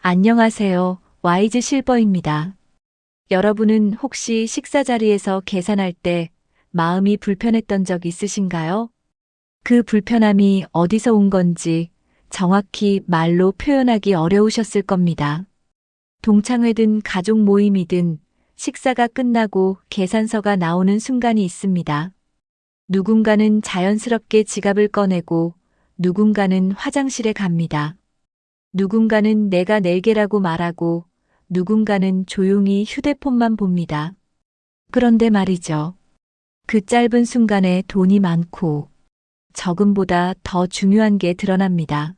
안녕하세요. 와이즈 실버입니다. 여러분은 혹시 식사 자리에서 계산할 때 마음이 불편했던 적 있으신가요? 그 불편함이 어디서 온 건지 정확히 말로 표현하기 어려우셨을 겁니다. 동창회든 가족 모임이든 식사가 끝나고 계산서가 나오는 순간이 있습니다. 누군가는 자연스럽게 지갑을 꺼내고 누군가는 화장실에 갑니다. 누군가는 내가 낼게라고 말하고 누군가는 조용히 휴대폰만 봅니다. 그런데 말이죠. 그 짧은 순간에 돈이 많고 적음보다 더 중요한 게 드러납니다.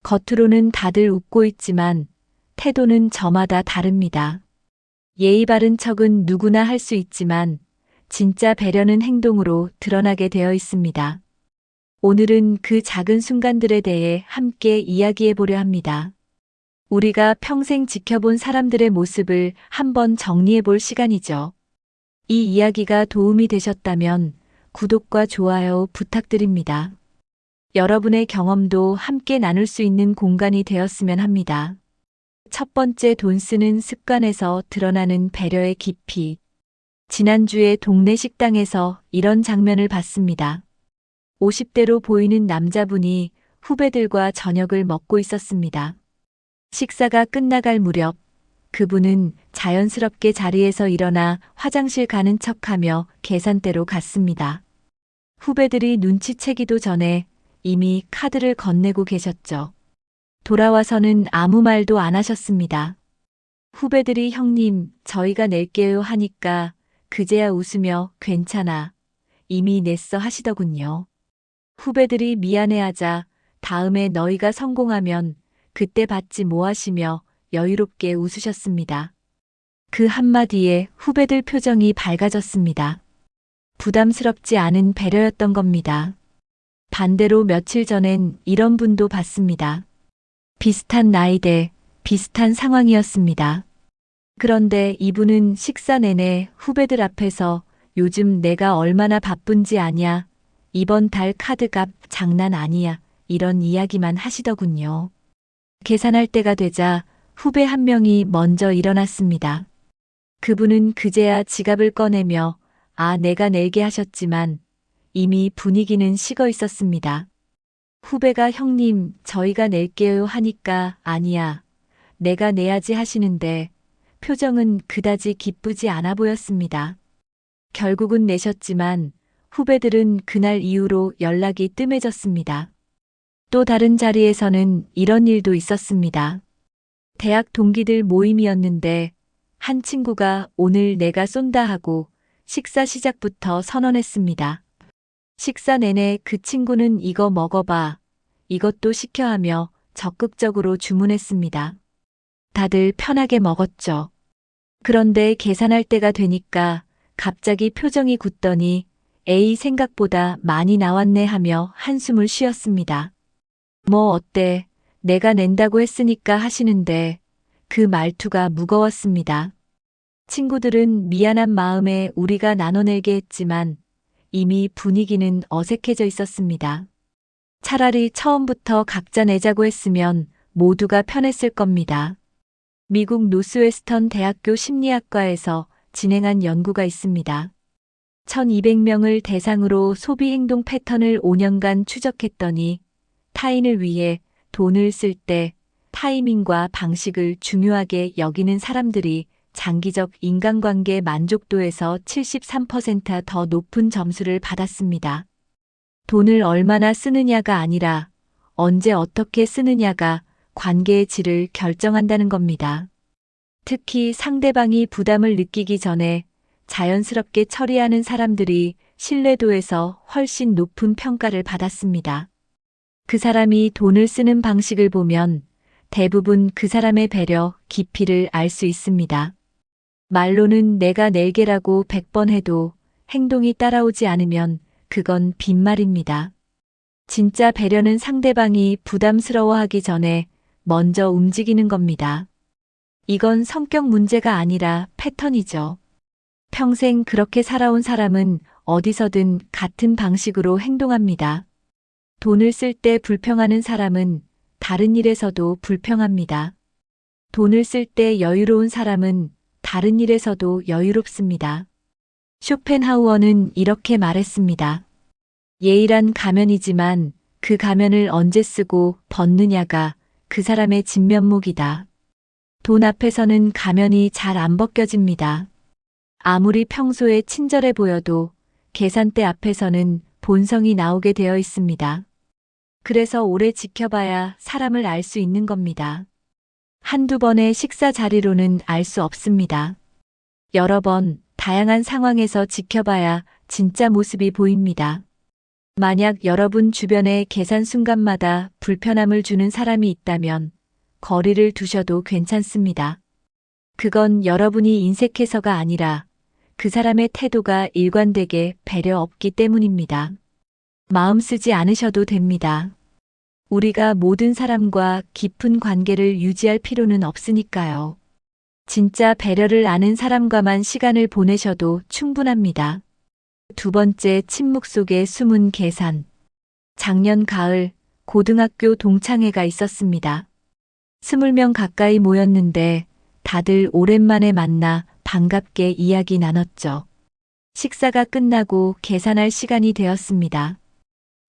겉으로는 다들 웃고 있지만 태도는 저마다 다릅니다. 예의 바른 척은 누구나 할 수 있지만 진짜 배려는 행동으로 드러나게 되어 있습니다. 오늘은 그 작은 순간들에 대해 함께 이야기해 보려 합니다. 우리가 평생 지켜본 사람들의 모습을 한번 정리해 볼 시간이죠. 이 이야기가 도움이 되셨다면 구독과 좋아요 부탁드립니다. 여러분의 경험도 함께 나눌 수 있는 공간이 되었으면 합니다. 첫 번째, 돈 쓰는 습관에서 드러나는 배려의 깊이. 지난주에 동네 식당에서 이런 장면을 봤습니다. 50대로 보이는 남자분이 후배들과 저녁을 먹고 있었습니다. 식사가 끝나갈 무렵 그분은 자연스럽게 자리에서 일어나 화장실 가는 척하며 계산대로 갔습니다. 후배들이 눈치채기도 전에 이미 카드를 건네고 계셨죠. 돌아와서는 아무 말도 안 하셨습니다. 후배들이 형님, 저희가 낼게요 하니까 그제야 웃으며 괜찮아. 이미 냈어 하시더군요. 후배들이 미안해하자 다음에 너희가 성공하면 그때 받지 뭐 하시며 여유롭게 웃으셨습니다. 그 한마디에 후배들 표정이 밝아졌습니다. 부담스럽지 않은 배려였던 겁니다. 반대로 며칠 전엔 이런 분도 봤습니다. 비슷한 나이대, 비슷한 상황이었습니다. 그런데 이분은 식사 내내 후배들 앞에서 요즘 내가 얼마나 바쁜지 아냐, 이번 달 카드값 장난 아니야, 이런 이야기만 하시더군요. 계산할 때가 되자 후배 한 명이 먼저 일어났습니다. 그분은 그제야 지갑을 꺼내며 내가 낼게 하셨지만 이미 분위기는 식어 있었습니다. 후배가 형님, 저희가 낼게요 하니까 아니야, 내가 내야지 하시는데 표정은 그다지 기쁘지 않아 보였습니다. 결국은 내셨지만 후배들은 그날 이후로 연락이 뜸해졌습니다. 또 다른 자리에서는 이런 일도 있었습니다. 대학 동기들 모임이었는데 한 친구가 오늘 내가 쏜다 하고 식사 시작부터 선언했습니다. 식사 내내 그 친구는 이거 먹어봐, 이것도 시켜 하며 적극적으로 주문했습니다. 다들 편하게 먹었죠. 그런데 계산할 때가 되니까 갑자기 표정이 굳더니 에이, 생각보다 많이 나왔네 하며 한숨을 쉬었습니다. 뭐 어때? 내가 낸다고 했으니까 하시는데 그 말투가 무거웠습니다. 친구들은 미안한 마음에 우리가 나눠내게 했지만 이미 분위기는 어색해져 있었습니다. 차라리 처음부터 각자 내자고 했으면 모두가 편했을 겁니다. 미국 노스웨스턴 대학교 심리학과에서 진행한 연구가 있습니다. 1200명을 대상으로 소비 행동 패턴을 5년간 추적했더니 타인을 위해 돈을 쓸 때 타이밍과 방식을 중요하게 여기는 사람들이 장기적 인간관계 만족도에서 73%더 높은 점수를 받았습니다. 돈을 얼마나 쓰느냐가 아니라 언제 어떻게 쓰느냐가 관계의 질을 결정한다는 겁니다. 특히 상대방이 부담을 느끼기 전에 자연스럽게 처리하는 사람들이 신뢰도에서 훨씬 높은 평가를 받았습니다. 그 사람이 돈을 쓰는 방식을 보면 대부분 그 사람의 배려, 깊이를 알 수 있습니다. 말로는 내가 낼게라고 100번 해도 행동이 따라오지 않으면 그건 빈말입니다. 진짜 배려는 상대방이 부담스러워하기 전에 먼저 움직이는 겁니다. 이건 성격 문제가 아니라 패턴이죠. 평생 그렇게 살아온 사람은 어디서든 같은 방식으로 행동합니다. 돈을 쓸 때 불평하는 사람은 다른 일에서도 불평합니다. 돈을 쓸 때 여유로운 사람은 다른 일에서도 여유롭습니다. 쇼펜하우어는 이렇게 말했습니다. 예의란 가면이지만 그 가면을 언제 쓰고 벗느냐가 그 사람의 진면목이다. 돈 앞에서는 가면이 잘 안 벗겨집니다. 아무리 평소에 친절해 보여도 계산대 앞에서는 본성이 나오게 되어 있습니다. 그래서 오래 지켜봐야 사람을 알 수 있는 겁니다. 한두 번의 식사 자리로는 알 수 없습니다. 여러 번, 다양한 상황에서 지켜봐야 진짜 모습이 보입니다. 만약 여러분 주변에 계산 순간마다 불편함을 주는 사람이 있다면 거리를 두셔도 괜찮습니다. 그건 여러분이 인색해서가 아니라 그 사람의 태도가 일관되게 배려 없기 때문입니다. 마음 쓰지 않으셔도 됩니다. 우리가 모든 사람과 깊은 관계를 유지할 필요는 없으니까요. 진짜 배려를 아는 사람과만 시간을 보내셔도 충분합니다. 두 번째, 침묵 속의 숨은 계산. 작년 가을 고등학교 동창회가 있었습니다. 20명 가까이 모였는데 다들 오랜만에 만나 반갑게 이야기 나눴죠. 식사가 끝나고 계산할 시간이 되었습니다.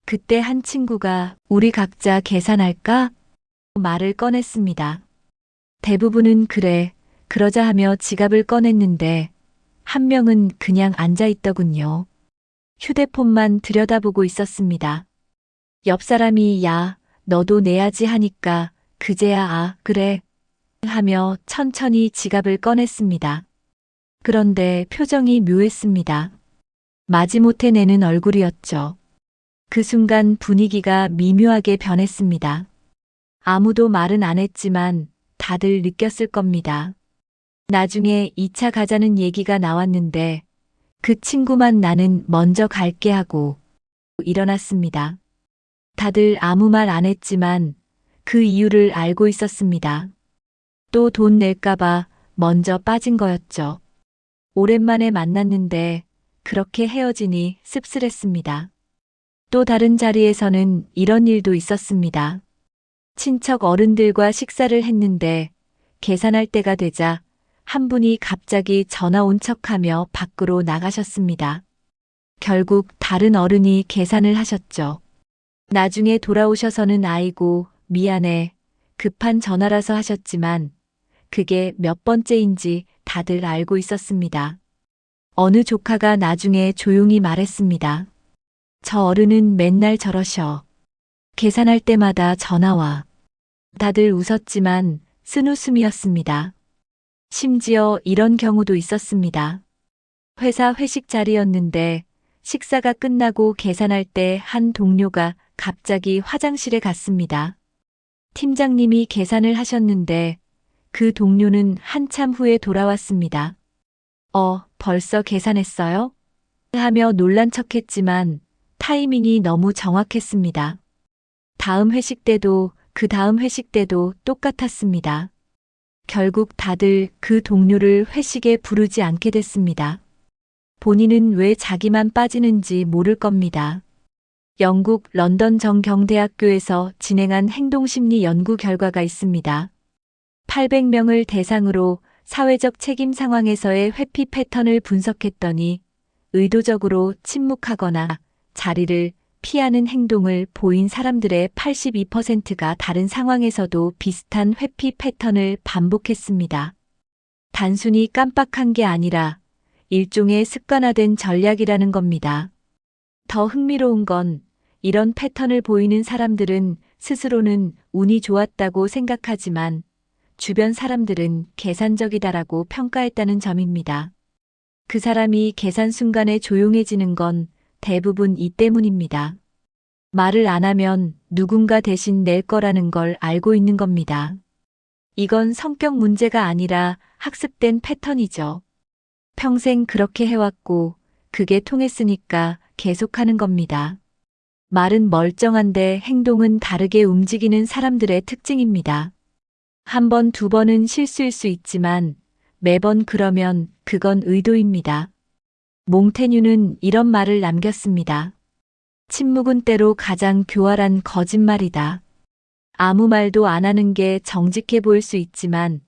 그때 한 친구가 우리 각자 계산할까? 말을 꺼냈습니다. 대부분은 그래, 그러자 하며 지갑을 꺼냈는데 한 명은 그냥 앉아 있더군요. 휴대폰만 들여다보고 있었습니다. 옆 사람이 야, 너도 내야지 하니까 그제야 아, 그래 하며 천천히 지갑을 꺼냈습니다. 그런데 표정이 묘했습니다. 마지못해 내는 얼굴이었죠. 그 순간 분위기가 미묘하게 변했습니다. 아무도 말은 안 했지만 다들 느꼈을 겁니다. 나중에 2차 가자는 얘기가 나왔는데 그 친구만 나는 먼저 갈게 하고 일어났습니다. 다들 아무 말 안 했지만 그 이유를 알고 있었습니다. 또 돈 낼까봐 먼저 빠진 거였죠. 오랜만에 만났는데 그렇게 헤어지니 씁쓸했습니다. 또 다른 자리에서는 이런 일도 있었습니다. 친척 어른들과 식사를 했는데 계산할 때가 되자 한 분이 갑자기 전화 온 척하며 밖으로 나가셨습니다. 결국 다른 어른이 계산을 하셨죠. 나중에 돌아오셔서는 아이고, 미안해. 급한 전화라서 하셨지만 그게 몇 번째인지 다들 알고 있었습니다. 어느 조카가 나중에 조용히 말했습니다. 저 어른은 맨날 저러셔. 계산할 때마다 전화 와. 다들 웃었지만 쓴웃음이었습니다. 심지어 이런 경우도 있었습니다. 회사 회식 자리였는데 식사가 끝나고 계산할 때 한 동료가 갑자기 화장실에 갔습니다. 팀장님이 계산을 하셨는데 그 동료는 한참 후에 돌아왔습니다. 벌써 계산했어요? 하며 놀란 척했지만 타이밍이 너무 정확했습니다. 다음 회식 때도 그 다음 회식 때도 똑같았습니다. 결국 다들 그 동료를 회식에 부르지 않게 됐습니다. 본인은 왜 자기만 빠지는지 모를 겁니다. 영국 런던 정경대학교에서 진행한 행동심리 연구 결과가 있습니다. 800명을 대상으로 사회적 책임 상황에서의 회피 패턴을 분석했더니 의도적으로 침묵하거나 자리를 피하는 행동을 보인 사람들의 82%가 다른 상황에서도 비슷한 회피 패턴을 반복했습니다. 단순히 깜빡한 게 아니라 일종의 습관화된 전략이라는 겁니다. 더 흥미로운 건 이런 패턴을 보이는 사람들은 스스로는 운이 좋았다고 생각하지만 주변 사람들은 계산적이다라고 평가했다는 점입니다. 그 사람이 계산 순간에 조용해지는 건 대부분 이 때문입니다. 말을 안 하면 누군가 대신 낼 거라는 걸 알고 있는 겁니다. 이건 성격 문제가 아니라 학습된 패턴이죠. 평생 그렇게 해왔고 그게 통했으니까 계속하는 겁니다. 말은 멀쩡한데 행동은 다르게 움직이는 사람들의 특징입니다. 한 번, 두 번은 실수일 수 있지만 매번 그러면 그건 의도입니다. 몽테뉴는 이런 말을 남겼습니다. 침묵은 때로 가장 교활한 거짓말이다. 아무 말도 안 하는 게 정직해 보일 수 있지만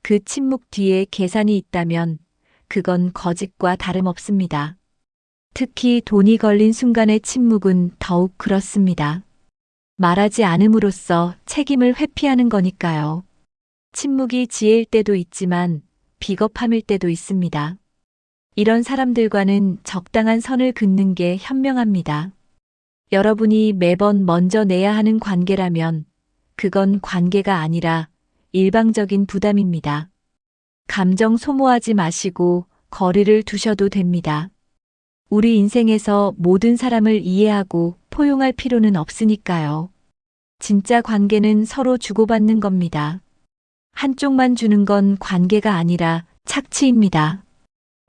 그 침묵 뒤에 계산이 있다면 그건 거짓과 다름없습니다. 특히 돈이 걸린 순간의 침묵은 더욱 그렇습니다. 말하지 않음으로써 책임을 회피하는 거니까요. 침묵이 지혜일 때도 있지만 비겁함일 때도 있습니다. 이런 사람들과는 적당한 선을 긋는 게 현명합니다. 여러분이 매번 먼저 내야 하는 관계라면 그건 관계가 아니라 일방적인 부담입니다. 감정 소모하지 마시고 거리를 두셔도 됩니다. 우리 인생에서 모든 사람을 이해하고 포용할 필요는 없으니까요. 진짜 관계는 서로 주고받는 겁니다. 한쪽만 주는 건 관계가 아니라 착취입니다.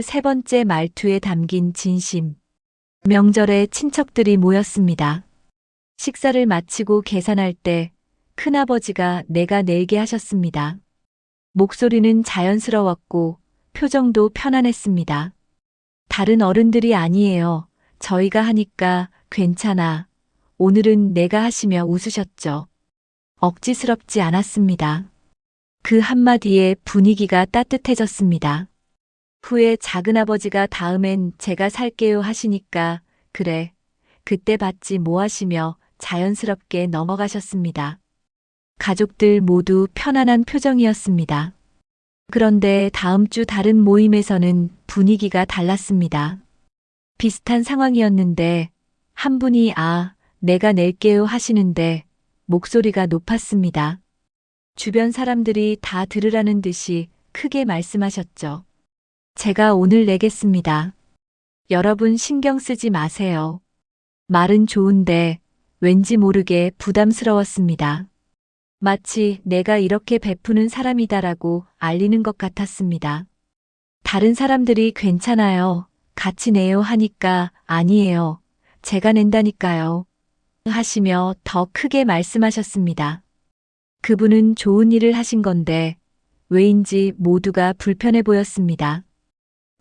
세 번째 말투에 담긴 진심. 명절에 친척들이 모였습니다. 식사를 마치고 계산할 때 큰아버지가 내가 내게 하셨습니다. 목소리는 자연스러웠고 표정도 편안했습니다. 다른 어른들이 아니에요. 저희가 하니까 괜찮아. 오늘은 내가 하시며 웃으셨죠. 억지스럽지 않았습니다. 그 한마디에 분위기가 따뜻해졌습니다. 후에 작은아버지가 다음엔 제가 살게요 하시니까 그래, 그때 받지 뭐 하시며 자연스럽게 넘어가셨습니다. 가족들 모두 편안한 표정이었습니다. 그런데 다음 주 다른 모임에서는 분위기가 달랐습니다. 비슷한 상황이었는데 한 분이 내가 낼게요 하시는데 목소리가 높았습니다. 주변 사람들이 다 들으라는 듯이 크게 말씀하셨죠. 제가 오늘 내겠습니다. 여러분 신경 쓰지 마세요. 말은 좋은데 왠지 모르게 부담스러웠습니다. 마치 내가 이렇게 베푸는 사람이다라고 알리는 것 같았습니다. 다른 사람들이 괜찮아요. 같이 내요 하니까 아니에요. 제가 낸다니까요. 하시며 더 크게 말씀하셨습니다. 그분은 좋은 일을 하신 건데 왜인지 모두가 불편해 보였습니다.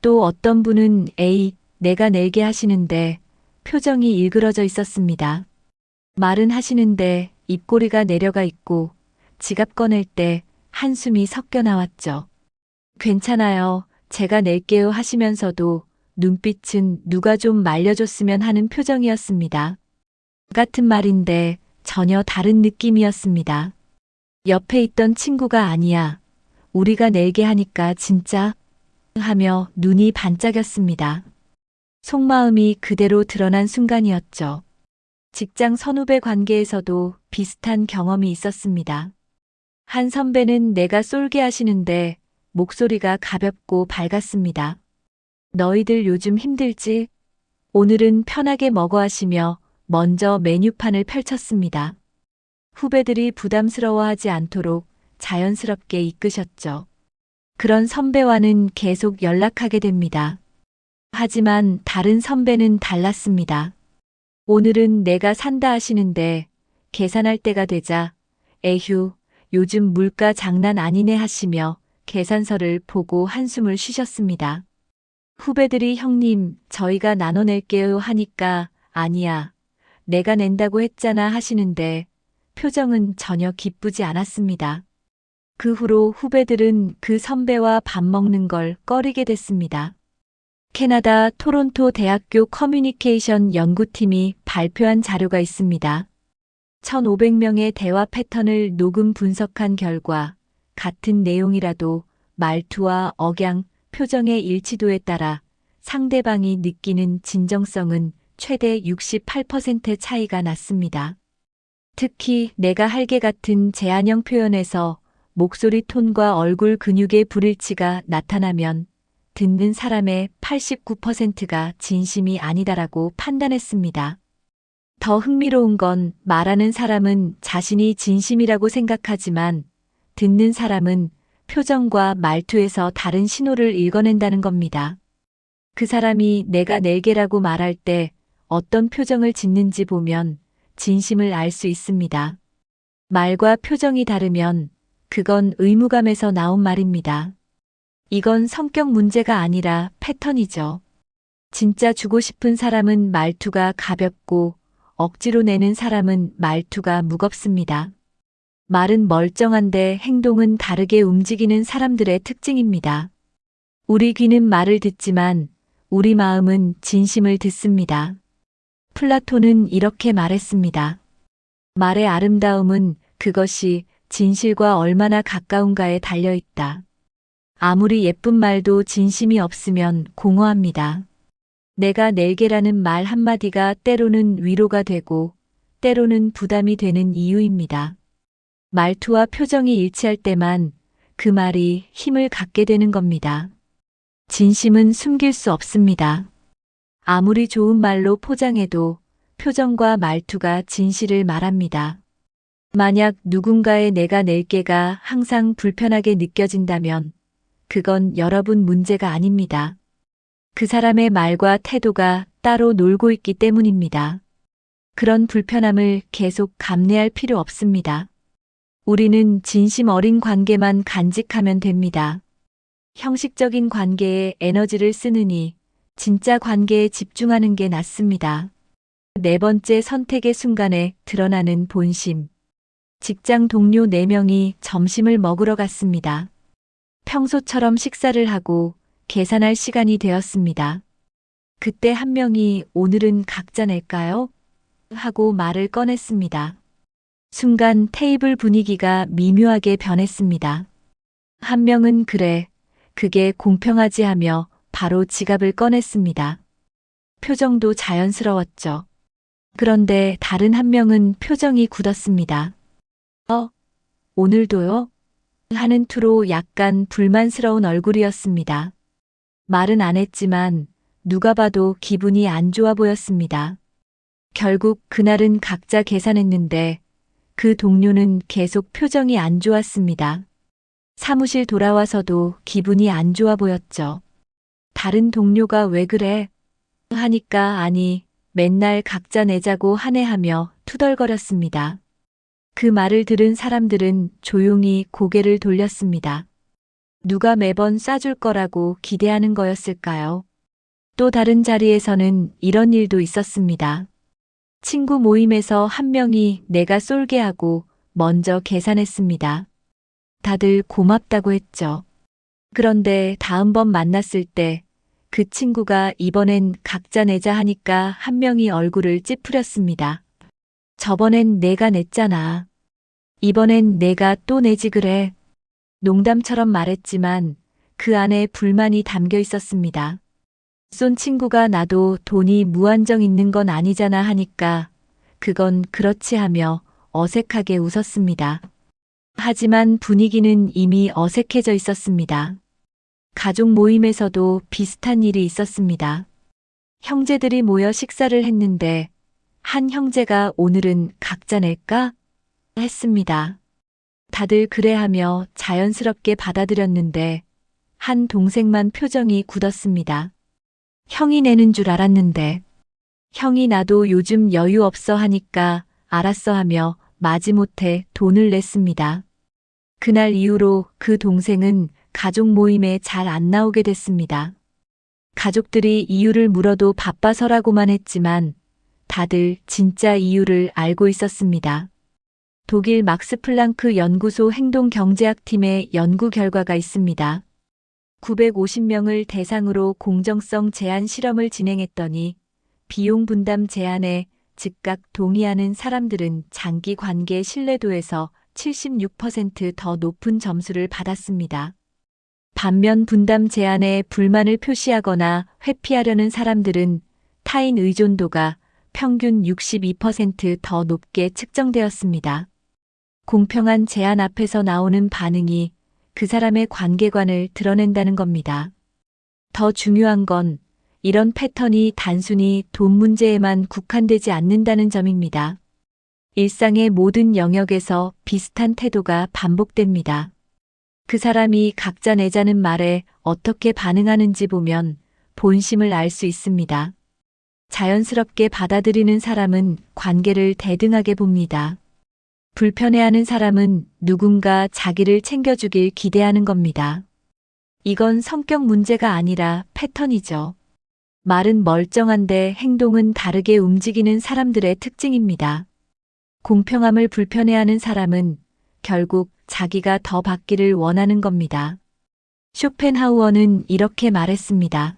또 어떤 분은 에이, 내가 내게 하시는데 표정이 일그러져 있었습니다. 말은 하시는데 입꼬리가 내려가 있고 지갑 꺼낼 때 한숨이 섞여 나왔죠. 괜찮아요. 제가 낼게요 하시면서도 눈빛은 누가 좀 말려줬으면 하는 표정이었습니다. 같은 말인데 전혀 다른 느낌이었습니다. 옆에 있던 친구가 아니야. 우리가 내게 하니까 진짜? 하며 눈이 반짝였습니다. 속마음이 그대로 드러난 순간이었죠. 직장 선후배 관계에서도 비슷한 경험이 있었습니다. 한 선배는 내가 쏠게 하시는데 목소리가 가볍고 밝았습니다. 너희들 요즘 힘들지? 오늘은 편하게 먹어 하시며 먼저 메뉴판을 펼쳤습니다. 후배들이 부담스러워하지 않도록 자연스럽게 이끄셨죠. 그런 선배와는 계속 연락하게 됩니다. 하지만 다른 선배는 달랐습니다. 오늘은 내가 산다 하시는데 계산할 때가 되자 에휴, 요즘 물가 장난 아니네 하시며 계산서를 보고 한숨을 쉬셨습니다. 후배들이 형님, 저희가 나눠낼게요 하니까 아니야, 내가 낸다고 했잖아 하시는데 표정은 전혀 기쁘지 않았습니다. 그 후로 후배들은 그 선배와 밥 먹는 걸 꺼리게 됐습니다. 캐나다 토론토 대학교 커뮤니케이션 연구팀이 발표한 자료가 있습니다. 1,500명의 대화 패턴을 녹음 분석한 결과 같은 내용이라도 말투와 억양, 표정의 일치도에 따라 상대방이 느끼는 진정성은 최대 68% 차이가 났습니다. 특히 내가 할게 같은 제안형 표현에서 목소리 톤과 얼굴 근육의 불일치가 나타나면 듣는 사람의 89%가 진심이 아니다라고 판단했습니다. 더 흥미로운 건 말하는 사람은 자신이 진심이라고 생각하지만 듣는 사람은 표정과 말투에서 다른 신호를 읽어낸다는 겁니다. 그 사람이 내가 낼게라고 말할 때 어떤 표정을 짓는지 보면 진심을 알 수 있습니다. 말과 표정이 다르면 그건 의무감에서 나온 말입니다. 이건 성격 문제가 아니라 패턴이죠. 진짜 주고 싶은 사람은 말투가 가볍고 억지로 내는 사람은 말투가 무겁습니다. 말은 멀쩡한데 행동은 다르게 움직이는 사람들의 특징입니다. 우리 귀는 말을 듣지만 우리 마음은 진심을 듣습니다. 플라톤은 이렇게 말했습니다. 말의 아름다움은 그것이 진실과 얼마나 가까운가에 달려 있다. 아무리 예쁜 말도 진심이 없으면 공허합니다. 내가 낼게라는 말 한마디가 때로는 위로가 되고 때로는 부담이 되는 이유입니다. 말투와 표정이 일치할 때만 그 말이 힘을 갖게 되는 겁니다. 진심은 숨길 수 없습니다. 아무리 좋은 말로 포장해도 표정과 말투가 진실을 말합니다. 만약 누군가의 내가 낼게가 항상 불편하게 느껴진다면 그건 여러분 문제가 아닙니다. 그 사람의 말과 태도가 따로 놀고 있기 때문입니다. 그런 불편함을 계속 감내할 필요 없습니다. 우리는 진심 어린 관계만 간직하면 됩니다. 형식적인 관계에 에너지를 쓰느니 진짜 관계에 집중하는 게 낫습니다. 네 번째 선택의 순간에 드러나는 본심. 직장 동료 4명이 점심을 먹으러 갔습니다. 평소처럼 식사를 하고 계산할 시간이 되었습니다. 그때 한 명이 오늘은 각자 낼까요? 하고 말을 꺼냈습니다. 순간 테이블 분위기가 미묘하게 변했습니다. 한 명은 그래, 그게 공평하지 하며 바로 지갑을 꺼냈습니다. 표정도 자연스러웠죠. 그런데 다른 한 명은 표정이 굳었습니다. 오늘도요? 하는 투로 약간 불만스러운 얼굴이었습니다. 말은 안 했지만 누가 봐도 기분이 안 좋아 보였습니다. 결국 그날은 각자 계산했는데 그 동료는 계속 표정이 안 좋았습니다. 사무실 돌아와서도 기분이 안 좋아 보였죠. 다른 동료가 왜 그래? 하니까 아니, 맨날 각자 내자고 하네 하며 투덜거렸습니다. 그 말을 들은 사람들은 조용히 고개를 돌렸습니다. 누가 매번 싸줄 거라고 기대하는 거였을까요? 또 다른 자리에서는 이런 일도 있었습니다. 친구 모임에서 한 명이 내가 쏠게 하고 먼저 계산했습니다. 다들 고맙다고 했죠. 그런데 다음번 만났을 때 그 친구가 이번엔 각자 내자 하니까 한 명이 얼굴을 찌푸렸습니다. 저번엔 내가 냈잖아. 이번엔 내가 또 내지 그래. 농담처럼 말했지만 그 안에 불만이 담겨 있었습니다. 쏜 친구가 나도 돈이 무한정 있는 건 아니잖아 하니까 그건 그렇지 하며 어색하게 웃었습니다. 하지만 분위기는 이미 어색해져 있었습니다. 가족 모임에서도 비슷한 일이 있었습니다. 형제들이 모여 식사를 했는데 한 형제가 오늘은 각자 낼까? 했습니다. 다들 그래하며 자연스럽게 받아들였는데 한 동생만 표정이 굳었습니다. 형이 내는 줄 알았는데. 형이 나도 요즘 여유 없어 하니까 알았어 하며 마지못해 돈을 냈습니다. 그날 이후로 그 동생은 가족 모임에 잘 안 나오게 됐습니다. 가족들이 이유를 물어도 바빠서라고만 했지만 다들 진짜 이유를 알고 있었습니다. 독일 막스 플랑크 연구소 행동경제학팀의 연구 결과가 있습니다. 950명을 대상으로 공정성 제한 실험을 진행했더니 비용 분담 제한에 즉각 동의하는 사람들은 장기 관계 신뢰도에서 76% 더 높은 점수를 받았습니다. 반면 분담 제한에 불만을 표시하거나 회피하려는 사람들은 타인 의존도가 평균 62% 더 높게 측정되었습니다. 공평한 제한 앞에서 나오는 반응이 그 사람의 관계관을 드러낸다는 겁니다. 더 중요한 건 이런 패턴이 단순히 돈 문제에만 국한되지 않는다는 점입니다. 일상의 모든 영역에서 비슷한 태도가 반복됩니다. 그 사람이 각자 내자는 말에 어떻게 반응하는지 보면 본심을 알 수 있습니다. 자연스럽게 받아들이는 사람은 관계를 대등하게 봅니다. 불편해하는 사람은 누군가 자기를 챙겨주길 기대하는 겁니다. 이건 성격 문제가 아니라 패턴이죠. 말은 멀쩡한데 행동은 다르게 움직이는 사람들의 특징입니다. 공평함을 불편해하는 사람은 결국 자기가 더 받기를 원하는 겁니다. 쇼펜하우어는 이렇게 말했습니다.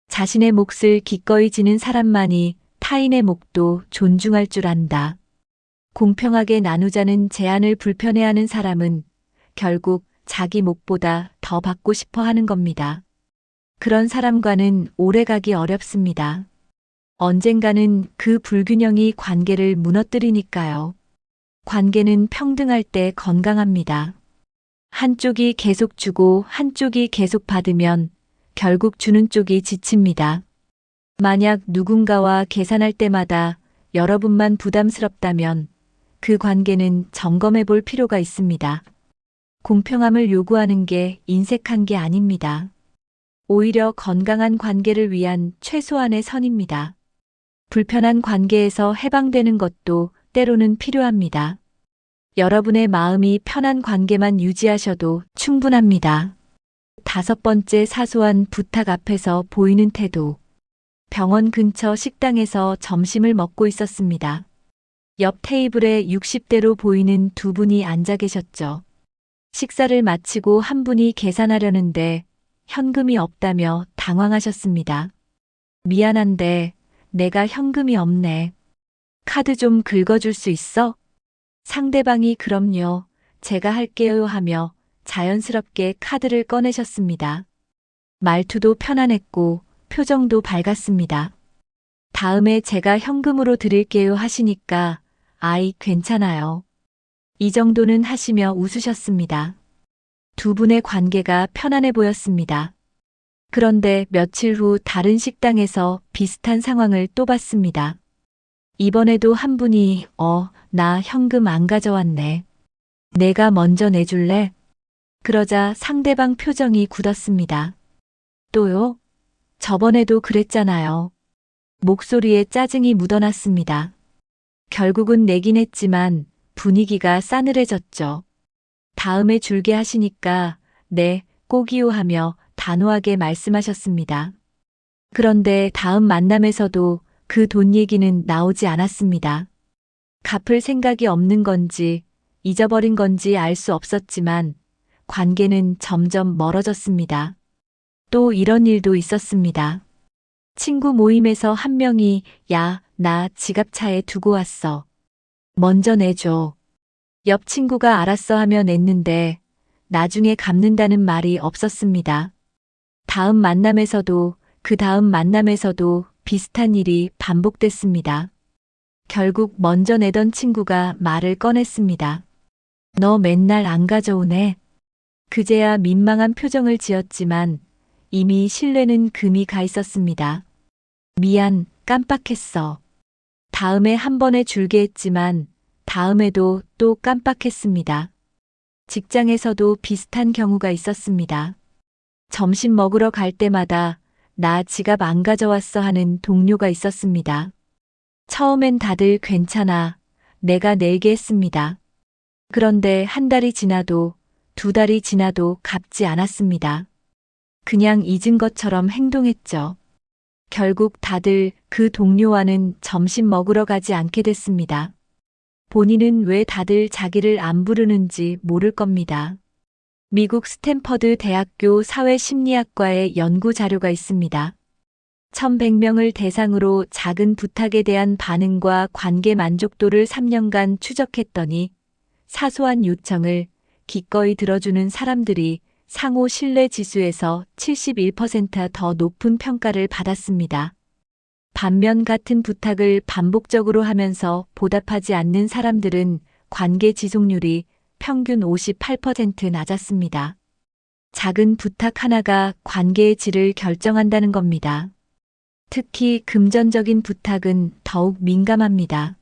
자신의 몫을 기꺼이 지는 사람만이 타인의 몫도 존중할 줄 안다. 공평하게 나누자는 제안을 불편해하는 사람은 결국 자기 몫보다 더 받고 싶어 하는 겁니다. 그런 사람과는 오래가기 어렵습니다. 언젠가는 그 불균형이 관계를 무너뜨리니까요. 관계는 평등할 때 건강합니다. 한쪽이 계속 주고 한쪽이 계속 받으면 결국 주는 쪽이 지칩니다. 만약 누군가와 계산할 때마다 여러분만 부담스럽다면 그 관계는 점검해 볼 필요가 있습니다. 공평함을 요구하는 게 인색한 게 아닙니다. 오히려 건강한 관계를 위한 최소한의 선입니다. 불편한 관계에서 해방되는 것도 때로는 필요합니다. 여러분의 마음이 편한 관계만 유지하셔도 충분합니다. 5번째 사소한 부탁 앞에서 보이는 태도. 병원 근처 식당에서 점심을 먹고 있었습니다. 옆 테이블에 60대로 보이는 두 분이 앉아 계셨죠. 식사를 마치고 한 분이 계산하려는데 현금이 없다며 당황하셨습니다. 미안한데 내가 현금이 없네. 카드 좀 긁어줄 수 있어? 상대방이 그럼요. 제가 할게요 하며 자연스럽게 카드를 꺼내셨습니다. 말투도 편안했고 표정도 밝았습니다. 다음에 제가 현금으로 드릴게요 하시니까 아이 괜찮아요. 이 정도는 하시며 웃으셨습니다. 두 분의 관계가 편안해 보였습니다. 그런데 며칠 후 다른 식당에서 비슷한 상황을 또 봤습니다. 이번에도 한 분이 나 현금 안 가져왔네. 내가 먼저 내줄래? 그러자 상대방 표정이 굳었습니다. 또요? 저번에도 그랬잖아요. 목소리에 짜증이 묻어났습니다. 결국은 내긴 했지만 분위기가 싸늘해졌죠. 다음에 줄게 하시니까 네, 꼭이요 하며 단호하게 말씀하셨습니다. 그런데 다음 만남에서도 그 돈 얘기는 나오지 않았습니다. 갚을 생각이 없는 건지 잊어버린 건지 알 수 없었지만 관계는 점점 멀어졌습니다. 또 이런 일도 있었습니다. 친구 모임에서 한 명이 야, 나 지갑 차에 두고 왔어. 먼저 내줘. 옆 친구가 알았어 하며 냈는데 나중에 갚는다는 말이 없었습니다. 다음 만남에서도 그 다음 만남에서도 비슷한 일이 반복됐습니다. 결국 먼저 내던 친구가 말을 꺼냈습니다. 너 맨날 안 가져오네. 그제야 민망한 표정을 지었지만 이미 신뢰는 금이 가 있었습니다. 미안, 깜빡했어. 다음에 한 번에 줄게 했지만 다음에도 또 깜빡했습니다. 직장에서도 비슷한 경우가 있었습니다. 점심 먹으러 갈 때마다 나 지갑 안 가져왔어 하는 동료가 있었습니다. 처음엔 다들 괜찮아. 내가 내게 했습니다. 그런데 한 달이 지나도 두 달이 지나도 갚지 않았습니다. 그냥 잊은 것처럼 행동했죠. 결국 다들 그 동료와는 점심 먹으러 가지 않게 됐습니다. 본인은 왜 다들 자기를 안 부르는지 모를 겁니다. 미국 스탠퍼드 대학교 사회심리학과의 연구 자료가 있습니다. 1100명을 대상으로 작은 부탁에 대한 반응과 관계 만족도를 3년간 추적했더니 사소한 요청을 기꺼이 들어주는 사람들이 상호 신뢰 지수에서 71%더 높은 평가를 받았습니다. 반면 같은 부탁을 반복적으로 하면서 보답하지 않는 사람들은 관계 지속률이 평균 58% 낮았습니다. 작은 부탁 하나가 관계의 질을 결정한다는 겁니다. 특히 금전적인 부탁은 더욱 민감합니다.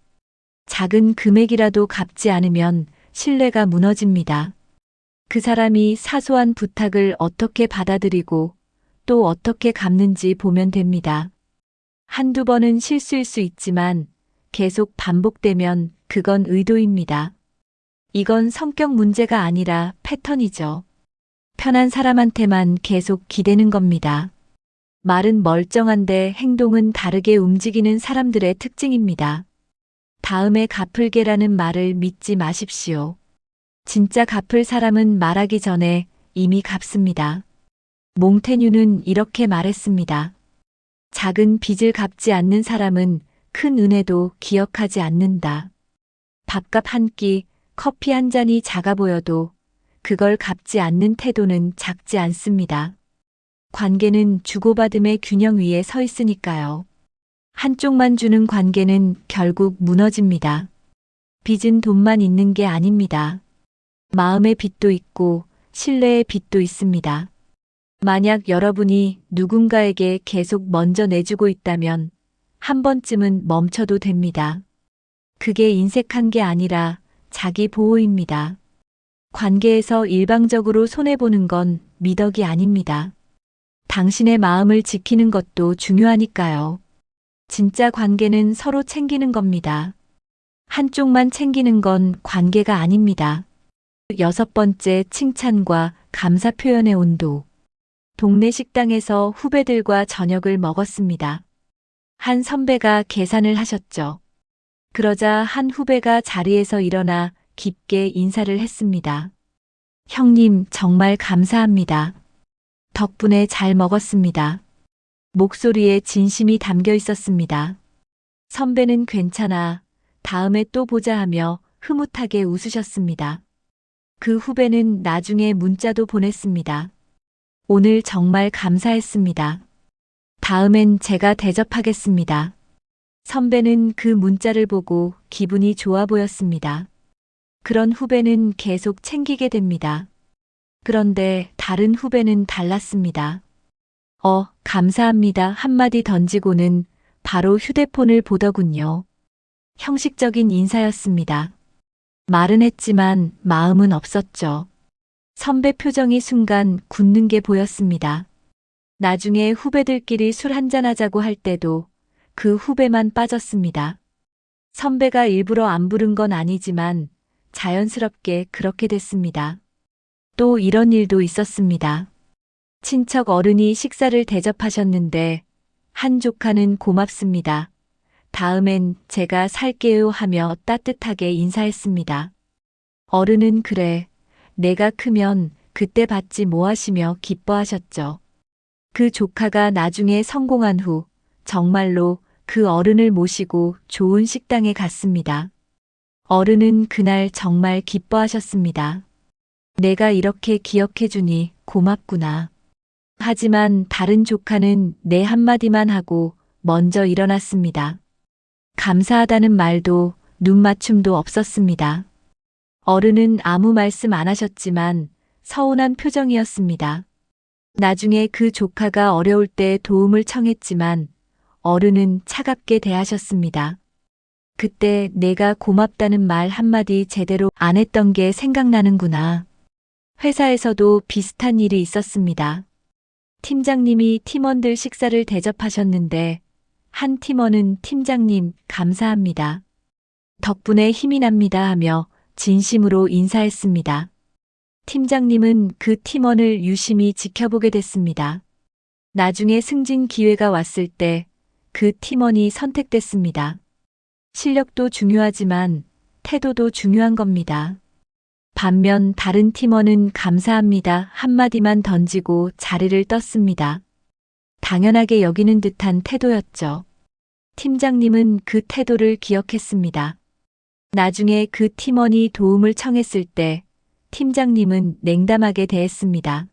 작은 금액이라도 갚지 않으면 신뢰가 무너집니다. 그 사람이 사소한 부탁을 어떻게 받아들이고 또 어떻게 갚는지 보면 됩니다. 한두 번은 실수일 수 있지만 계속 반복되면 그건 의도입니다. 이건 성격 문제가 아니라 패턴이죠. 편한 사람한테만 계속 기대는 겁니다. 말은 멀쩡한데 행동은 다르게 움직이는 사람들의 특징입니다. 다음에 갚을게라는 말을 믿지 마십시오. 진짜 갚을 사람은 말하기 전에 이미 갚습니다. 몽테뉴는 이렇게 말했습니다. 작은 빚을 갚지 않는 사람은 큰 은혜도 기억하지 않는다. 밥값 한 끼, 커피 한 잔이 작아 보여도 그걸 갚지 않는 태도는 작지 않습니다. 관계는 주고받음의 균형 위에 서 있으니까요. 한쪽만 주는 관계는 결국 무너집니다. 빚은 돈만 있는 게 아닙니다. 마음의 빚도 있고 신뢰의 빚도 있습니다. 만약 여러분이 누군가에게 계속 먼저 내주고 있다면 한 번쯤은 멈춰도 됩니다. 그게 인색한 게 아니라 자기 보호입니다. 관계에서 일방적으로 손해보는 건 미덕이 아닙니다. 당신의 마음을 지키는 것도 중요하니까요. 진짜 관계는 서로 챙기는 겁니다. 한쪽만 챙기는 건 관계가 아닙니다. 6번째, 칭찬과 감사 표현의 온도. 동네 식당에서 후배들과 저녁을 먹었습니다. 한 선배가 계산을 하셨죠. 그러자 한 후배가 자리에서 일어나 깊게 인사를 했습니다. 형님, 정말 감사합니다. 덕분에 잘 먹었습니다. 목소리에 진심이 담겨 있었습니다. 선배는 괜찮아, 다음에 또 보자 하며 흐뭇하게 웃으셨습니다. 그 후배는 나중에 문자도 보냈습니다. 오늘 정말 감사했습니다. 다음엔 제가 대접하겠습니다. 선배는 그 문자를 보고 기분이 좋아 보였습니다. 그런 후배는 계속 챙기게 됩니다. 그런데 다른 후배는 달랐습니다. 감사합니다 한마디 던지고는 바로 휴대폰을 보더군요. 형식적인 인사였습니다. 말은 했지만 마음은 없었죠. 선배 표정이 순간 굳는 게 보였습니다. 나중에 후배들끼리 술 한잔하자고 할 때도 그 후배만 빠졌습니다. 선배가 일부러 안 부른 건 아니지만 자연스럽게 그렇게 됐습니다. 또 이런 일도 있었습니다. 친척 어른이 식사를 대접하셨는데 한 조카는 고맙습니다. 다음엔 제가 살게요 하며 따뜻하게 인사했습니다. 어른은 그래, 내가 크면 그때 받지 뭐 하시며 기뻐하셨죠. 그 조카가 나중에 성공한 후 정말로 그 어른을 모시고 좋은 식당에 갔습니다. 어른은 그날 정말 기뻐하셨습니다. 내가 이렇게 기억해주니 고맙구나. 하지만 다른 조카는 네 한마디만 하고 먼저 일어났습니다. 감사하다는 말도 눈맞춤도 없었습니다. 어른은 아무 말씀 안 하셨지만 서운한 표정이었습니다. 나중에 그 조카가 어려울 때 도움을 청했지만 어른은 차갑게 대하셨습니다. 그때 내가 고맙다는 말 한마디 제대로 안 했던 게 생각나는구나. 회사에서도 비슷한 일이 있었습니다. 팀장님이 팀원들 식사를 대접하셨는데 한 팀원은 팀장님 감사합니다. 덕분에 힘이 납니다 하며 진심으로 인사했습니다. 팀장님은 그 팀원을 유심히 지켜보게 됐습니다. 나중에 승진 기회가 왔을 때 그 팀원이 선택됐습니다. 실력도 중요하지만 태도도 중요한 겁니다. 반면 다른 팀원은 감사합니다 한마디만 던지고 자리를 떴습니다. 당연하게 여기는 듯한 태도였죠. 팀장님은 그 태도를 기억했습니다. 나중에 그 팀원이 도움을 청했을 때 팀장님은 냉담하게 대했습니다.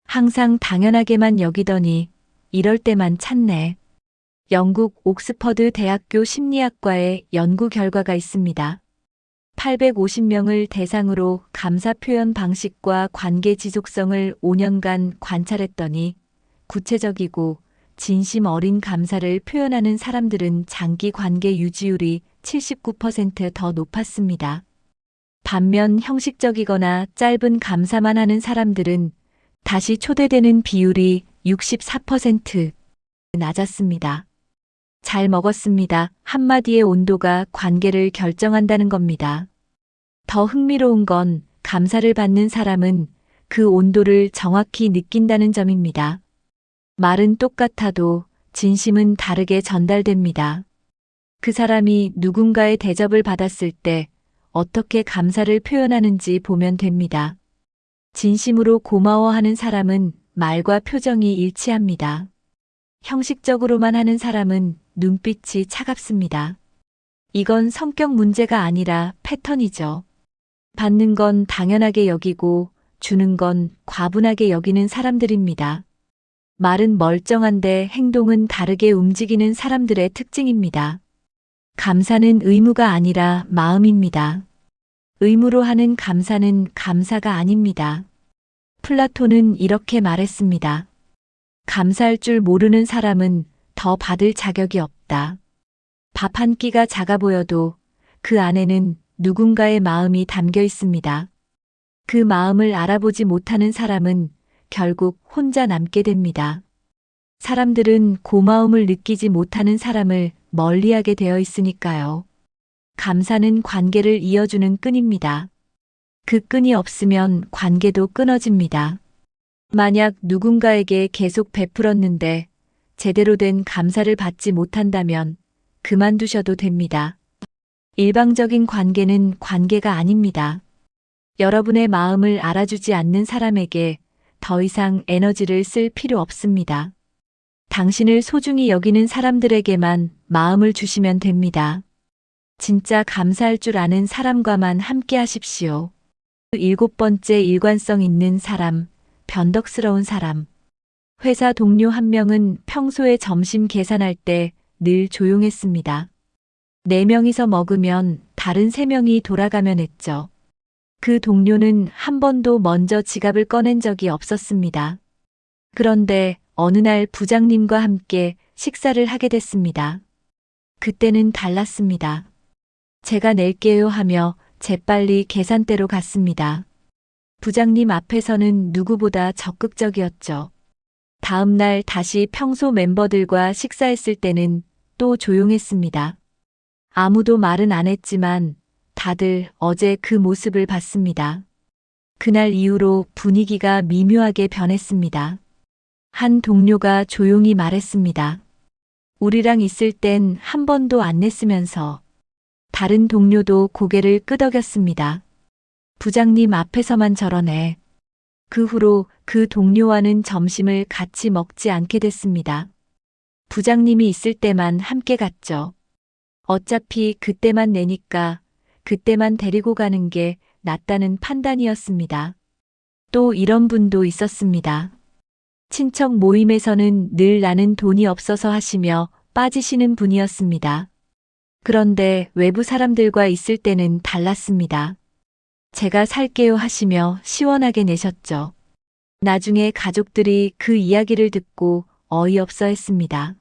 항상 당연하게만 여기더니 이럴 때만 찾네. 영국 옥스퍼드 대학교 심리학과의 연구 결과가 있습니다. 850명을 대상으로 감사 표현 방식과 관계 지속성을 5년간 관찰했더니 구체적이고 진심 어린 감사를 표현하는 사람들은 장기 관계 유지율이 79% 더 높았습니다. 반면 형식적이거나 짧은 감사만 하는 사람들은 다시 초대되는 비율이 64% 낮았습니다. 잘 먹었습니다. 한마디의 온도가 관계를 결정한다는 겁니다. 더 흥미로운 건 감사를 받는 사람은 그 온도를 정확히 느낀다는 점입니다. 말은 똑같아도 진심은 다르게 전달됩니다. 그 사람이 누군가의 대접을 받았을 때 어떻게 감사를 표현하는지 보면 됩니다. 진심으로 고마워하는 사람은 말과 표정이 일치합니다. 형식적으로만 하는 사람은 눈빛이 차갑습니다. 이건 성격 문제가 아니라 패턴이죠. 받는 건 당연하게 여기고 주는 건 과분하게 여기는 사람들입니다. 말은 멀쩡한데 행동은 다르게 움직이는 사람들의 특징입니다. 감사는 의무가 아니라 마음입니다. 의무로 하는 감사는 감사가 아닙니다. 플라톤은 이렇게 말했습니다. 감사할 줄 모르는 사람은 더 받을 자격이 없다. 밥 한 끼가 작아 보여도 그 안에는 누군가의 마음이 담겨 있습니다. 그 마음을 알아보지 못하는 사람은 결국 혼자 남게 됩니다. 사람들은 고마움을 느끼지 못하는 사람을 멀리하게 되어 있으니까요. 감사는 관계를 이어주는 끈입니다. 그 끈이 없으면 관계도 끊어집니다. 만약 누군가에게 계속 베풀었는데 제대로 된 감사를 받지 못한다면 그만두셔도 됩니다. 일방적인 관계는 관계가 아닙니다. 여러분의 마음을 알아주지 않는 사람에게 더 이상 에너지를 쓸 필요 없습니다. 당신을 소중히 여기는 사람들에게만 마음을 주시면 됩니다. 진짜 감사할 줄 아는 사람과만 함께 하십시오. 7번째, 일관성 있는 사람, 변덕스러운 사람. 회사 동료 한 명은 평소에 점심 계산할 때 늘 조용했습니다. 4명이서 먹으면 다른 3명이 돌아가면 했죠. 그 동료는 한 번도 먼저 지갑을 꺼낸 적이 없었습니다. 그런데 어느 날 부장님과 함께 식사를 하게 됐습니다. 그때는 달랐습니다. 제가 낼게요 하며 재빨리 계산대로 갔습니다. 부장님 앞에서는 누구보다 적극적이었죠. 다음 날 다시 평소 멤버들과 식사했을 때는 또 조용했습니다. 아무도 말은 안 했지만 다들 어제 그 모습을 봤습니다. 그날 이후로 분위기가 미묘하게 변했습니다. 한 동료가 조용히 말했습니다. 우리랑 있을 땐 한 번도 안 냈으면서. 다른 동료도 고개를 끄덕였습니다. 부장님 앞에서만 저러네. 그 후로 그 동료와는 점심을 같이 먹지 않게 됐습니다. 부장님이 있을 때만 함께 갔죠. 어차피 그때만 내니까 그때만 데리고 가는 게 낫다는 판단이었습니다. 또 이런 분도 있었습니다. 친척 모임에서는 늘 나는 돈이 없어서 하시며 빠지시는 분이었습니다. 그런데 외부 사람들과 있을 때는 달랐습니다. 제가 살게요 하시며 시원하게 내셨죠. 나중에 가족들이 그 이야기를 듣고 어이없어 했습니다.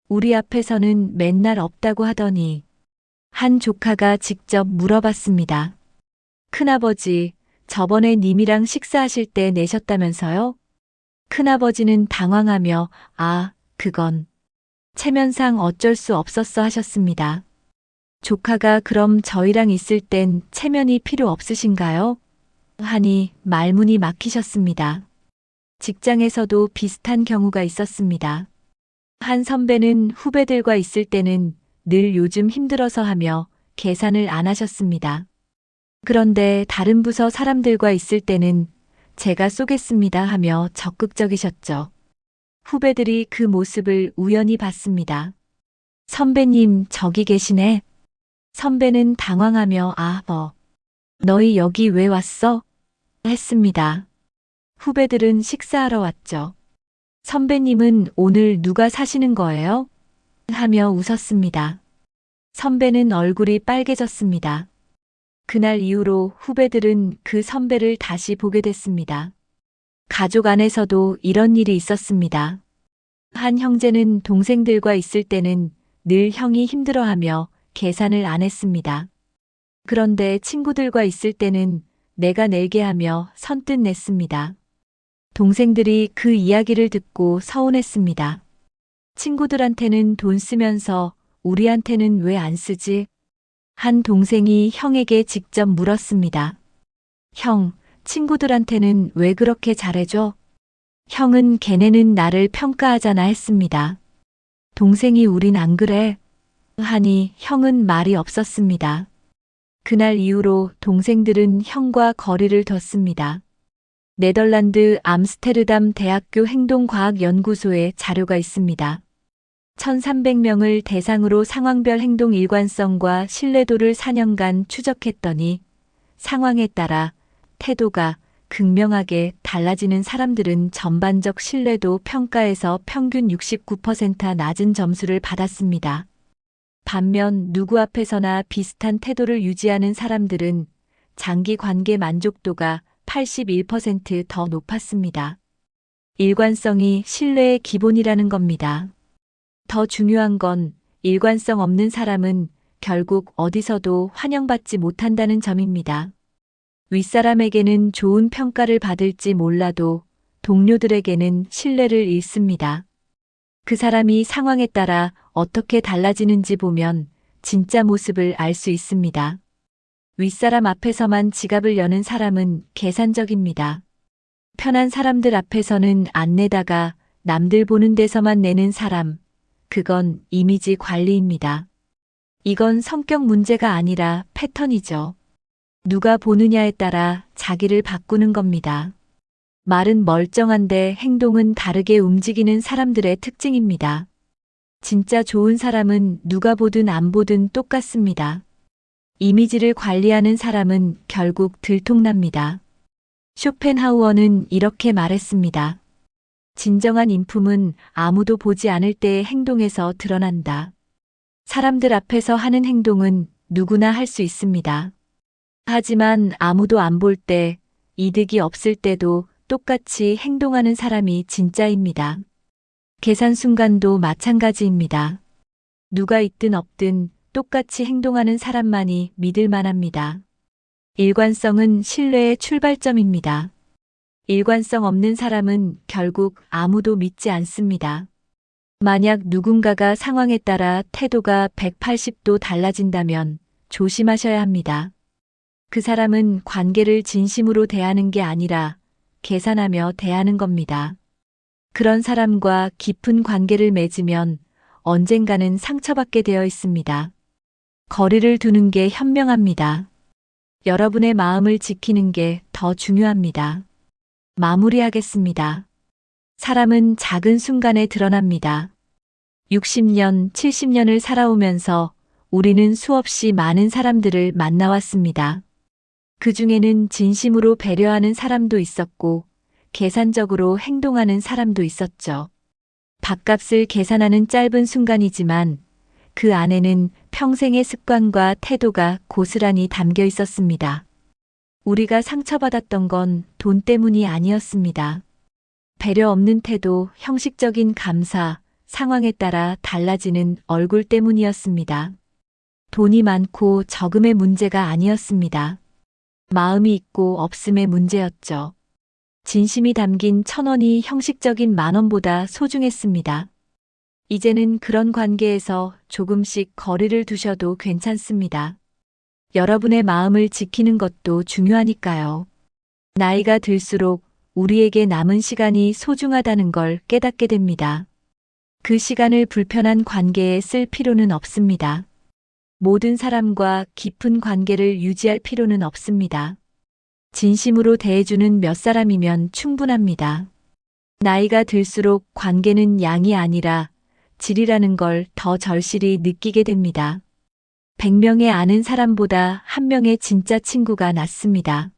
우리 앞에서는 맨날 없다고 하더니. 한 조카가 직접 물어봤습니다. 큰아버지, 저번에 님이랑 식사하실 때 내셨다면서요? 큰아버지는 당황하며 그건 체면상 어쩔 수 없었어 하셨습니다. 조카가 그럼 저희랑 있을 땐 체면이 필요 없으신가요? 하니 말문이 막히셨습니다. 직장에서도 비슷한 경우가 있었습니다. 한 선배는 후배들과 있을 때는 늘 요즘 힘들어서 하며 계산을 안 하셨습니다. 그런데 다른 부서 사람들과 있을 때는 제가 쏘겠습니다 하며 적극적이셨죠. 후배들이 그 모습을 우연히 봤습니다. 선배님, 저기 계시네. 선배는 당황하며 너희 여기 왜 왔어? 했습니다. 후배들은 식사하러 왔죠. 선배님은 오늘 누가 사시는 거예요? 하며 웃었습니다. 선배는 얼굴이 빨개졌습니다. 그날 이후로 후배들은 그 선배를 다시 보게 됐습니다. 가족 안에서도 이런 일이 있었습니다. 한 형제는 동생들과 있을 때는 늘 형이 힘들어하며 계산을 안 했습니다. 그런데 친구들과 있을 때는 내가 내게 하며 선뜻 냈습니다. 동생들이 그 이야기를 듣고 서운했습니다. 친구들한테는 돈 쓰면서 우리한테는 왜 안 쓰지? 한 동생이 형에게 직접 물었습니다. 형, 친구들한테는 왜 그렇게 잘해줘? 형은 걔네는 나를 평가하잖아 했습니다. 동생이 우린 안 그래? 하니 형은 말이 없었습니다. 그날 이후로 동생들은 형과 거리를 뒀습니다. 네덜란드 암스테르담 대학교 행동과학연구소에 자료가 있습니다. 1300명을 대상으로 상황별 행동 일관성과 신뢰도를 4년간 추적했더니 상황에 따라 태도가 극명하게 달라지는 사람들은 전반적 신뢰도 평가에서 평균 69% 낮은 점수를 받았습니다. 반면 누구 앞에서나 비슷한 태도를 유지하는 사람들은 장기 관계 만족도가 81% 더 높았습니다. 일관성이 신뢰의 기본이라는 겁니다. 더 중요한 건 일관성 없는 사람은 결국 어디서도 환영받지 못한다는 점입니다. 윗사람에게는 좋은 평가를 받을지 몰라도 동료들에게는 신뢰를 잃습니다. 그 사람이 상황에 따라 어떻게 달라지는지 보면 진짜 모습을 알 수 있습니다. 윗사람 앞에서만 지갑을 여는 사람은 계산적입니다. 편한 사람들 앞에서는 안 내다가 남들 보는 데서만 내는 사람, 그건 이미지 관리입니다. 이건 성격 문제가 아니라 패턴이죠. 누가 보느냐에 따라 자기를 바꾸는 겁니다. 말은 멀쩡한데 행동은 다르게 움직이는 사람들의 특징입니다. 진짜 좋은 사람은 누가 보든 안 보든 똑같습니다. 이미지를 관리하는 사람은 결국 들통납니다. 쇼펜하우어는 이렇게 말했습니다. 진정한 인품은 아무도 보지 않을 때의 행동에서 드러난다. 사람들 앞에서 하는 행동은 누구나 할 수 있습니다. 하지만 아무도 안 볼 때, 이득이 없을 때도 똑같이 행동하는 사람이 진짜입니다. 계산 순간도 마찬가지입니다. 누가 있든 없든 똑같이 행동하는 사람만이 믿을 만합니다. 일관성은 신뢰의 출발점입니다. 일관성 없는 사람은 결국 아무도 믿지 않습니다. 만약 누군가가 상황에 따라 태도가 180도 달라진다면 조심하셔야 합니다. 그 사람은 관계를 진심으로 대하는 게 아니라 계산하며 대하는 겁니다. 그런 사람과 깊은 관계를 맺으면 언젠가는 상처받게 되어 있습니다. 거리를 두는 게 현명합니다. 여러분의 마음을 지키는 게 더 중요합니다. 마무리하겠습니다. 사람은 작은 순간에 드러납니다. 60년, 70년을 살아오면서 우리는 수없이 많은 사람들을 만나왔습니다. 그 중에는 진심으로 배려하는 사람도 있었고, 계산적으로 행동하는 사람도 있었죠. 밥값을 계산하는 짧은 순간이지만 그 안에는 평생의 습관과 태도가 고스란히 담겨 있었습니다. 우리가 상처받았던 건 돈 때문이 아니었습니다. 배려 없는 태도, 형식적인 감사, 상황에 따라 달라지는 얼굴 때문이었습니다. 돈이 많고 적음의 문제가 아니었습니다. 마음이 있고 없음의 문제였죠. 진심이 담긴 1,000원이 형식적인 10,000원보다 소중했습니다. 이제는 그런 관계에서 조금씩 거리를 두셔도 괜찮습니다. 여러분의 마음을 지키는 것도 중요하니까요. 나이가 들수록 우리에게 남은 시간이 소중하다는 걸 깨닫게 됩니다. 그 시간을 불편한 관계에 쓸 필요는 없습니다. 모든 사람과 깊은 관계를 유지할 필요는 없습니다. 진심으로 대해주는 몇 사람이면 충분합니다. 나이가 들수록 관계는 양이 아니라 질이라는 걸 더 절실히 느끼게 됩니다. 100명의 아는 사람보다 1명의 진짜 친구가 낫습니다.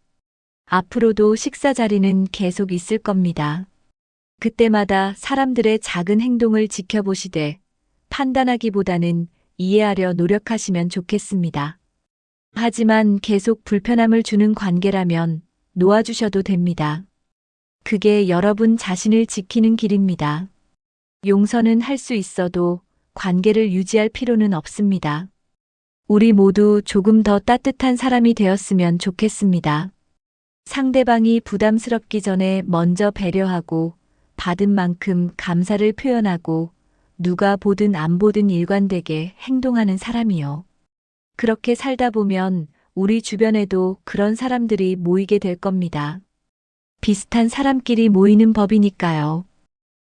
앞으로도 식사 자리는 계속 있을 겁니다. 그때마다 사람들의 작은 행동을 지켜보시되 판단하기보다는 이해하려 노력하시면 좋겠습니다. 하지만 계속 불편함을 주는 관계라면 놓아주셔도 됩니다. 그게 여러분 자신을 지키는 길입니다. 용서는 할 수 있어도 관계를 유지할 필요는 없습니다. 우리 모두 조금 더 따뜻한 사람이 되었으면 좋겠습니다. 상대방이 부담스럽기 전에 먼저 배려하고 받은 만큼 감사를 표현하고 누가 보든 안 보든 일관되게 행동하는 사람이요. 그렇게 살다 보면 우리 주변에도 그런 사람들이 모이게 될 겁니다. 비슷한 사람끼리 모이는 법이니까요.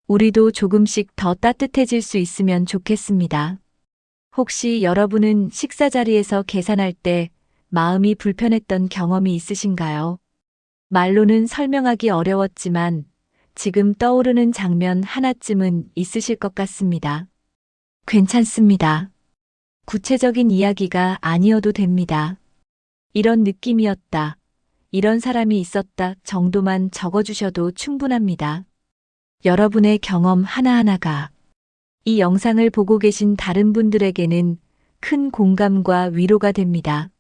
우리도 조금씩 더 따뜻해질 수 있으면 좋겠습니다. 혹시 여러분은 식사 자리에서 계산할 때 마음이 불편했던 경험이 있으신가요? 말로는 설명하기 어려웠지만 지금 떠오르는 장면 하나쯤은 있으실 것 같습니다. 괜찮습니다. 구체적인 이야기가 아니어도 됩니다. 이런 느낌이었다. 이런 사람이 있었다 정도만 적어주셔도 충분합니다. 여러분의 경험 하나하나가 이 영상을 보고 계신 다른 분들에게는 큰 공감과 위로가 됩니다.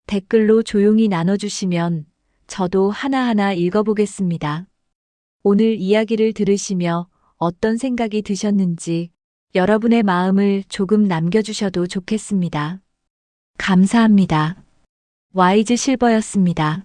댓글로 조용히 나눠주시면 저도 하나하나 읽어보겠습니다. 오늘 이야기를 들으시며 어떤 생각이 드셨는지 여러분의 마음을 조금 남겨주셔도 좋겠습니다. 감사합니다. 와이즈 실버였습니다.